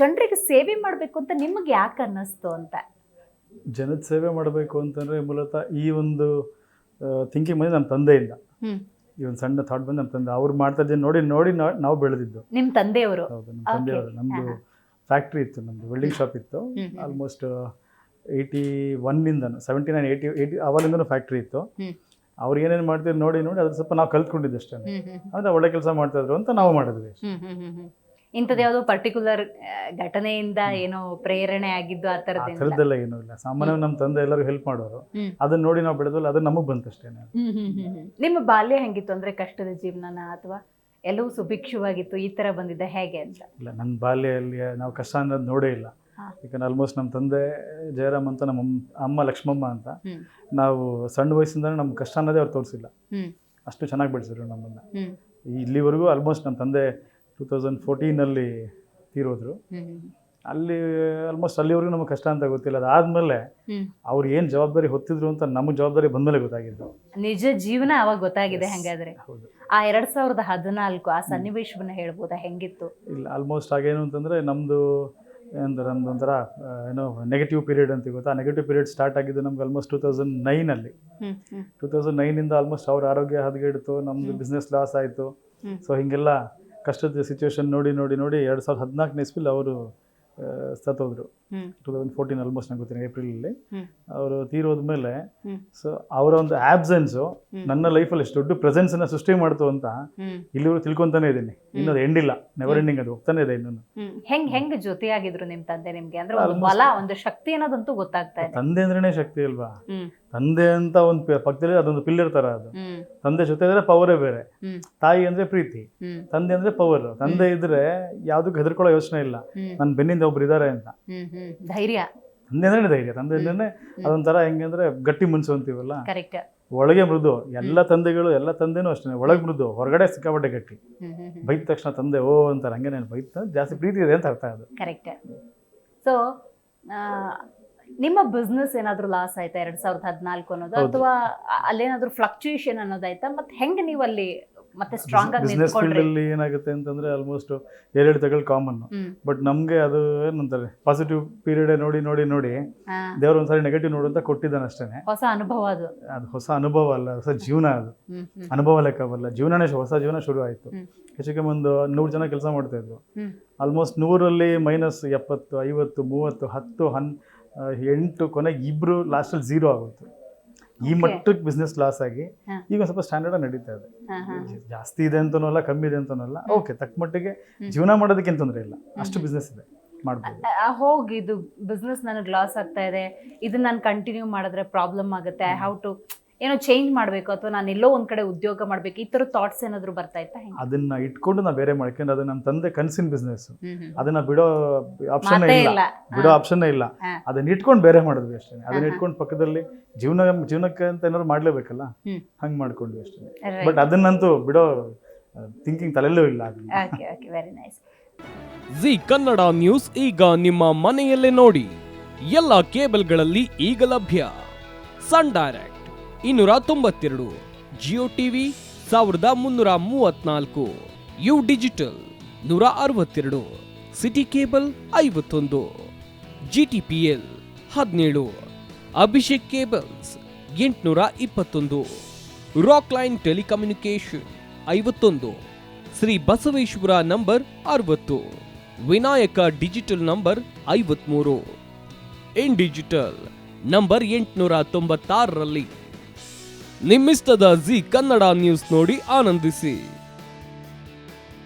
ಜನರಿಗೆ ಸೇವೆ ಮಾಡಬೇಕು ಅಂತ ನಿಮಗೆ ಯಾಕೆ ಅನ್ನಿಸ್ತು ಅಂತ? ಜನದ ಸೇವೆ ಮಾಡಬೇಕು ಅಂತಂದರೆ ಮೂಲತಃ ಈ ಒಂದು ಥಿಂಕಿಂಗ್ ಬಂದು ನಮ್ಮ ತಂದೆಯಿಂದ. ಈ ಒಂದು ಸಣ್ಣ ಥಾಟ್ ಬಂದು ನಮ್ಮ ತಂದೆ ಅವ್ರು ಮಾಡ್ತಾ ಇದ್ದೀನಿ ನೋಡಿ ನೋಡಿ ನಾವು ಬೆಳೆದಿದ್ದು. ನಿಮ್ಮ ತಂದೆಯವರು? ಹೌದು, ನಮ್ಮ ತಂದೆಯವರು. ನಮ್ಮದು ಫ್ಯಾಕ್ಟ್ರಿ ಇತ್ತು, ನಮ್ಮದು ವೆಲ್ಡಿಂಗ್ ಶಾಪ್ ಇತ್ತು. ಆಲ್ಮೋಸ್ಟ್ 81 79 80 ಅವಾಗಿಂದನೂ ಫ್ಯಾಕ್ಟ್ರಿ ಇತ್ತು. ಅವ್ರು ಏನೇನು ಮಾಡ್ತಿದ್ರು ನೋಡಿ ನೋಡಿ ಅದ್ರ ಸ್ವಲ್ಪ ನಾವು ಕಲ್ತ್ಕೊಂಡಿದ್ದು ಅಷ್ಟೇ. ಅಂದರೆ ಒಳ್ಳೆ ಕೆಲಸ ಮಾಡ್ತಾಯಿದ್ರು ಅಂತ ನಾವು ಮಾಡಿದ್ವಿ. ಇಂಥದ್ದು ಯಾವುದೋ ಪರ್ಟಿಕ್ಯುಲರ್ ಘಟನೆಯಿಂದ ಏನೋ ಪ್ರೇರಣೆ ಆಗಿದ್ದು ಆ ಥರದ್ದೆಲ್ಲ ಏನೂ ಇಲ್ಲ. ಸಾಮಾನ್ಯವಾಗಿ ನಮ್ಮ ತಂದೆ ಎಲ್ಲರೂ ಹೆಲ್ಪ್ ಮಾಡೋರು, ಅದನ್ನ ನೋಡಿ ನಾವು ಬೆಳೆದ್ವಲ್ಲ, ಅದು ನಮಗೆ ಬಂತಷ್ಟೇ. ನಿಮ್ಮ ಬಾಲ್ಯ ಹೆಂಗಿತ್ತು? ಅಂದರೆ ಕಷ್ಟದ ಜೀವನನ ಅಥವಾ ಎಲ್ಲವೂ ಸುಭಿಕ್ಷವಾಗಿತ್ತು, ಈ ಥರ ಬಂದಿದ್ದ ಹೇಗೆ ಅಂತ? ಇಲ್ಲ, ನನ್ನ ಬಾಲ್ಯದಲ್ಲಿ ನಾವು ಕಷ್ಟ ಅನ್ನೋದು ನೋಡೇ ಇಲ್ಲ. ಯಾಕಂದ್ರೆ ಆಲ್ಮೋಸ್ಟ್ ನಮ್ಮ ತಂದೆ ಜಯರಾಮ್ ಅಂತ, ನಮ್ಮ ಅಮ್ಮ ಲಕ್ಷ್ಮಮ್ಮ ಅಂತ. ನಾವು ಸಣ್ಣ ವಯಸ್ಸಿಂದ ನಮ್ಮ ಕಷ್ಟ ಅನ್ನೋದೇ ಅವ್ರು ತೋರಿಸಿಲ್ಲ. ಅಷ್ಟು ಚೆನ್ನಾಗಿ ಬೆಳೆಸಿದ್ರು ನಮ್ಮನ್ನು. ಇಲ್ಲಿವರೆಗೂ ಆಲ್ಮೋಸ್ಟ್ ನಮ್ಮ ತಂದೆ 2014 ತೀರೋದ್ರು. ಅಲ್ಲಿ ಆಲ್ಮೋಸ್ಟ್ ಅಲ್ಲಿವರೆಗೂ ನಮಗೆ ಕಷ್ಟ ಅಂತ ಗೊತ್ತಿಲ್ಲ. ಅದಾದಮೇಲೆ ಅವ್ರು ಏನು ಜವಾಬ್ದಾರಿ ಹೊತ್ತಿದ್ರು ಅಂತ ನಮಗೆ ಜವಾಬ್ದಾರಿ ಬಂದಮೇಲೆ ಗೊತ್ತಾಗಿದ್ದು. ನಿಜ ಜೀವನ ಅವಾಗ ಗೊತ್ತಾಗಿದೆ. ಹಾಗಾದ್ರೆ ಆ 2014 ಆ ಸನ್ನಿವೇಶವನ್ನ ಹೇಳ್ಬೋದಾ, ಹೆಂಗಿತ್ತು? ಇಲ್ಲ, ಆಲ್ಮೋಸ್ಟ್ ಆಗೇನು ಅಂತಂದರೆ ನಮ್ಮದು ನಮ್ದೊಂಥರ ಏನೋ ನೆಗೆಟಿವ್ ಪೀರಿಯಡ್ ಅಂತ ಗೊತ್ತಾ. ಆ ನೆಗೆಟಿವ್ ಪೀರಿಯಡ್ ಸ್ಟಾರ್ಟ್ ಆಗಿದ್ದು ನಮ್ಗೆ ಆಲ್ಮೋಸ್ಟ್ 2009. 2009 ಆಲ್ಮೋಸ್ಟ್ ಅವ್ರ ಆರೋಗ್ಯ ಹದಗೆಡ್ತು, ನಮ್ಮದು ಬಿಸ್ನೆಸ್ ಲಾಸ್ ಆಯಿತು. ಸೊ ಹೀಗೆಲ್ಲ ಕಷ್ಟದ ಸಿಚುವೇಶನ್ ನೋಡಿ ನೋಡಿ ನೋಡಿ 2014 ಇಸ್ವಿಲಿ ಅವರು ಸತ್ತೋದ್ರು. 2014 ಆಲ್ಮೋಸ್ಟ್ ನಂಗೆ ಗೊತ್ತಿಲ್ಲ, ಏಪ್ರಿಲಲ್ಲಿ ಅವರು ತೀರೋದ್ಮೇಲೆ. ಸೊ ಅವರ ಒಂದು ಆಬ್ಸೆನ್ಸು ನನ್ನ ಲೈಫಲ್ಲಿ ಎಷ್ಟು ದೊಡ್ಡ ಪ್ರೆಸೆನ್ಸನ್ನು ಸೃಷ್ಟಿ ಮಾಡ್ತು ಅಂತ ಇಲ್ಲಿವರು ತಿಳ್ಕೊತಾನೆ ಇದ್ದೀನಿ. ಇನ್ನೊಂದು ಎಂಡಿಲ್ಲ, ನೆವರ್ ಎಂಡಿಂಗ್, ಅದು ಹೋಗ್ತಾನೆ ಇದೆ ಇನ್ನೊಂದು. ಹೆಂಗ್ ಜೊತೆಯಾಗಿದ್ರು ನಿಮ್ಮ ತಂದೆ ನಿಮ್ಗೆ? ಅಂದ್ರೆ ಒಂದು ಬಲ, ಒಂದು ಶಕ್ತಿ ಅನ್ನೋದಂತೂ ಗೊತ್ತಾಗ್ತಾ ಇದೆ. ತಂದೆ ಅಂದ್ರೇನೆ ಶಕ್ತಿ ಅಲ್ವಾ? ತಂದೆ ಅಂತ ಒಂದು ಪಕ್ಕದಲ್ಲಿ ಅದೊಂದು ಪಿಲ್ಲರ್ ತರ ಅದು. ತಂದೆ ಜೊತೆ ಇದ್ರೆ ಪವರೇ ಬೇರೆ. ತಾಯಿ ಅಂದ್ರೆ ಪ್ರೀತಿ, ತಂದೆ ಅಂದ್ರೆ ಪವರ್. ತಂದೆ ಇದ್ರೆ ಯಾವ್ದಕ್ಕೂ ಹೆದರ್ಕೊಳ್ಳೋ ಯೋಚನೆ ಇಲ್ಲ, ನನ್ನ ಬೆನ್ನಿಂದ ಒಬ್ರು ಇದಾರೆ ಅಂತ ಧೈರ್ಯ. ತಂದೆ ಅಂದ್ರೆ ಧೈರ್ಯ. ತಂದೆ ಅಂದ್ರೆ ಅದೊಂಥರ ಹೆಂಗೆ ಅಂದ್ರೆ ಗಟ್ಟಿ ಮನ್ಸು ಅಂತೀವಲ್ಲ, ಕರೆಕ್ಟ್. ಒಳಗೆ ಮೃದು. ಎಲ್ಲ ತಂದೆನೂ ಅಷ್ಟೇ, ಒಳಗೆ ಮೃದು, ಹೊರಗಡೆ ಸಿಕ್ಕಾಪಟ್ಟೆ ಗಟ್ಟಿ. ಬೈದ ತಕ್ಷಣ ತಂದೆ ಓ ಅಂತಾರೆ, ಹಂಗೆ ನಾನು ಬೈತ ಜಾಸ್ತಿ ಪ್ರೀತಿ ಇದೆ ಅಂತ ಅರ್ಥ. ಅದು ಕರೆಕ್ಟ್. ಸೊ ನಿಮ್ಮ ಬಿಸ್ನೆಸ್ ಏನಾದರೂ ಲಾಸ್ ಆಯ್ತಾ 2014 ಅನ್ನೋದು, ಅಥವಾ ಅಲ್ಲೇನಾದ್ರೂ ಫ್ಲಕ್ಚುಯೇಷನ್ ಅನ್ನೋದಾಯ್ತಾ? ಮತ್ತೆ ಹೆಂಗೆ ನೀವು ಅಲ್ಲಿ ಮತ್ತೆ ಸ್ಟ್ರಾಂಗ್ ಆಗಿ ಬಿಸ್ನೆಸ್ ಫೀಲ್ಡ್ ಅಲ್ಲಿ ಏನಾಗುತ್ತೆ ಅಂತಂದ್ರೆ ಆಲ್ಮೋಸ್ಟ್ ಏರಿಳಿತಗಳು ಕಾಮನ್. ಬಟ್ ನಮ್ಗೆ ಅದು ಏನಂತಾರೆ, ಪಾಸಿಟಿವ್ ಪೀರಿಯಡ್ ನೋಡಿ ನೋಡಿ ನೋಡಿ ದೇವ್ರ ಒಂದ್ಸರಿ ನೆಗೆಟಿವ್ ನೋಡು ಅಂತ ಕೊಟ್ಟಿದ್ದಾನೆ ಅಷ್ಟೇನೆ. ಹೊಸ ಅನುಭವ ಅದು ಹೊಸ ಅನುಭವ ಅಲ್ಲ, ಹೊಸ ಜೀವನ. ಅದು ಅನುಭವ ಲೆಕ್ಕವಲ್ಲ, ಜೀವನನೇ ಹೊಸ ಜೀವನ ಶುರು ಆಯ್ತು. ಹೆಚ್ಚಿಗೆ ಒಂದು 100 ಜನ ಕೆಲಸ ಮಾಡ್ತಾ ಇದ್ರು. ಆಲ್ಮೋಸ್ಟ್ 100ರಲ್ಲಿ -70, 50, 30, 10, 8, ಕೊನೆಗೆ 2 ಲಾಸ್ಟಲ್ಲಿ 0 ಆಗೋಯ್ತು. ಈ ಮಟ್ಟಕ್ಕೆ ಬಿಸ್ನೆಸ್ ಲಾಸ್ ಆಗಿ ಈಗ ಸ್ವಲ್ಪ ಸ್ಟ್ಯಾಂಡರ್ಡ್ ನಡೀತಾ ಇದೆ. ಜಾಸ್ತಿ ಇದೆ ಅಂತನೂ ಅಲ್ಲ, ಕಮ್ಮಿ ಇದೆ ಅಂತನೂ ಅಲ್ಲ, ಓಕೆ, ತಕ್ಕ ಮಟ್ಟಿಗೆ ಜೀವನ ಮಾಡೋದಕ್ಕೆ ತೊಂದರೆ ಇಲ್ಲ, ಅಷ್ಟು ಬಿಸ್ನೆಸ್ ಇದೆ, ಮಾಡ್ಬೋದು. ಹೋಗಿ ಇದು ಬಿಸ್ನೆಸ್ ನನಗೆ ಲಾಸ್ ಆಗ್ತಾ ಇದೆ, ಇದನ್ನ ನಾನು ಕಂಟಿನ್ಯೂ ಮಾಡಿದ್ರೆ ಪ್ರಾಬ್ಲಮ್ ಆಗುತ್ತೆ, ಐ ಹ್ಯಾವ್ ಟು ಏನೋ ಚೇಂಜ್ ಮಾಡಬೇಕು, ಅಥವಾ ನಾನು ಎಲ್ಲೋ ಒಂದ್ ಕಡೆ ಉದ್ಯೋಗ ಮಾಡ್ಬೇಕು, ಈ ಥರ ಥಾಟ್ಸ್ ಏನಾದ್ರು ಬರ್ತಾ ಇತ್ತಾ? ಅದನ್ನ ಇಟ್ಕೊಂಡು ನಾವು ಬೇರೆ ಮಾಡ್ಕೊಂಡು, ಅದು ನಮ್ಮ ತಂದೆ ಕನಸಿನ ಬಿಸ್ನೆಸ್, ಅದನ್ನ ಬಿಡೋ ಆಪ್ಷನ್ ಇಲ್ಲ. ಅದನ್ನ ಇಟ್ಕೊಂಡು ಬೇರೆ ಮಾಡಿದ್ವಿ ಅಷ್ಟೇ. ಅದನ್ನ ಇಟ್ಕೊಂಡು ಪಕ್ಕದಲ್ಲಿ ಜೀವನಕ್ಕೆ ಅಂತ ಏನಾದ್ರು ಮಾಡ್ಲೇಬೇಕಲ್ಲ, ಹಂಗೆ ಮಾಡ್ಕೊಂಡ್ವಿ ಅಷ್ಟೇ. ಬಟ್ ಅದನ್ನಂತೂ ಬಿಡೋ ಥಿಂಕಿಂಗ್ ತಲೆಯಲ್ಲೂ ಇಲ್ಲ. Very nice. Zee Kannada news ಈಗ ನಿಮ್ಮ ಮನೆಯಲ್ಲೇ ನೋಡಿ. ಎಲ್ಲ ಕೇಬಲ್ಗಳಲ್ಲಿ ಈಗ ಲಭ್ಯ. Sun Direct 292, Jio TV 1334, U digital 162, City Cable 51, GTPL 17, Abhishek cables 821, Rock Line telecommunication 51, Shri Basaveshwara number 60, Vinayaka digital number 53, in digital number 896ರಲ್ಲಿ. ನಿಮ್ಮಿಸ್ತದ ಜಿ ಕನ್ನಡ ನ್ಯೂಸ್ ನೋಡಿ ಆನಂದಿಸಿ.